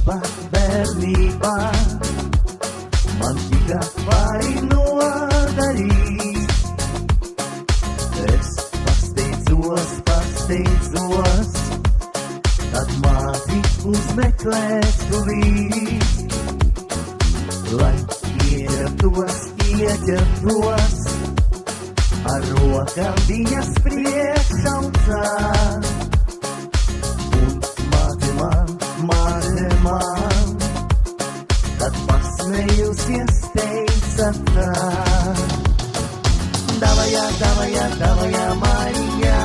berlipa Mantika painua dari Es pasteidzos Tad māti uzmeklēs tuvī Lai ieķertos Ar rokām viņas priekšaucā Māte man Tad pasmējusies teica tā Davajā, Mariņā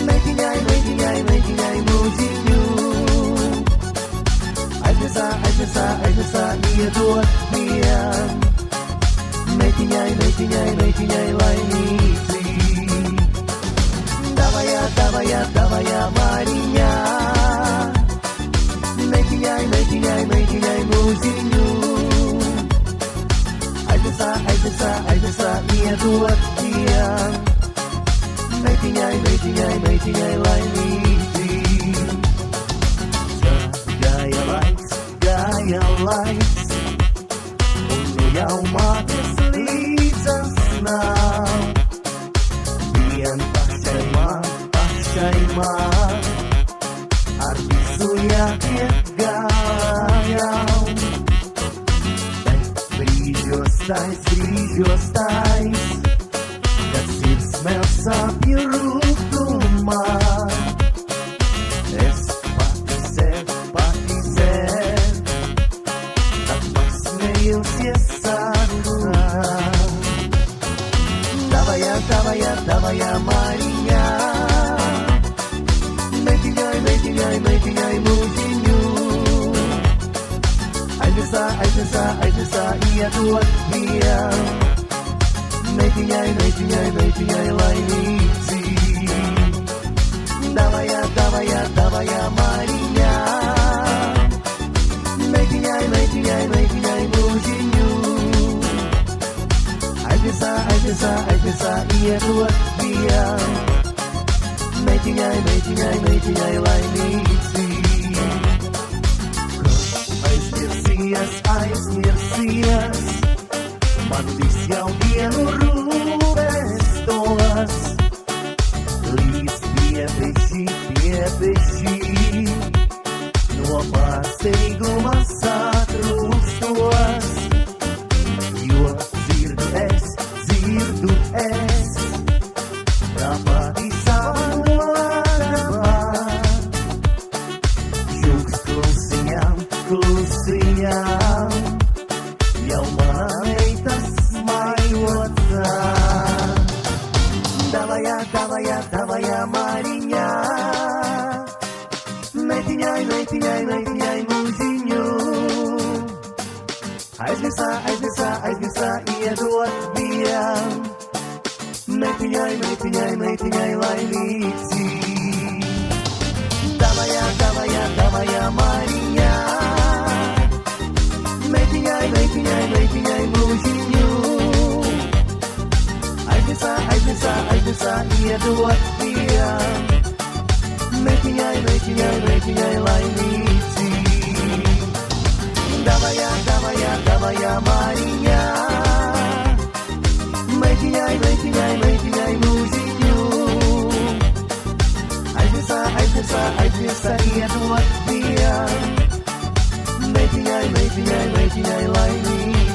Meitiņai mūziņu Aiznesā, iedot vien Meitiņai laimīci Davajā, Mariņā Meitiņai mūziņu Aiznesā, iedot vien Meitiņai laimīci Gāja laiks Un nu jau mātes līdzas nav Vien pašai man Ar visu jātiek galā Bet brīžos tais Kad sirds smēl sāpju rūgtumā Es pati sev Tad pasmējusies sarunā Davajā, Mariņā Meitiņai mūziņu Aiznesā, iedot vien Meitiņai laimīci Davajā, Mariņā Meitiņai mūziņu Aiznesā, iedot vien Meitiņai laimīci Aizmirsies Man viss jau dienu rūpestos Līdz piepeši No pārsteiguma satrūstos Jo dzirdu es Tāpati savu nodabā Žūks klusiņām Jau mana meita smajotā Davajā, Mariņā Meitiņai mūziņu Aiznesā, iedot vien Meitiņai laimīci Davajā, Mariņā Meitiņai mūziņu Aiznesā, iedot vien Meitiņai laimīci Davajā, Mariņā Meitiņai mūziņu Aiznesā, iedot vien Meitiņai laimīci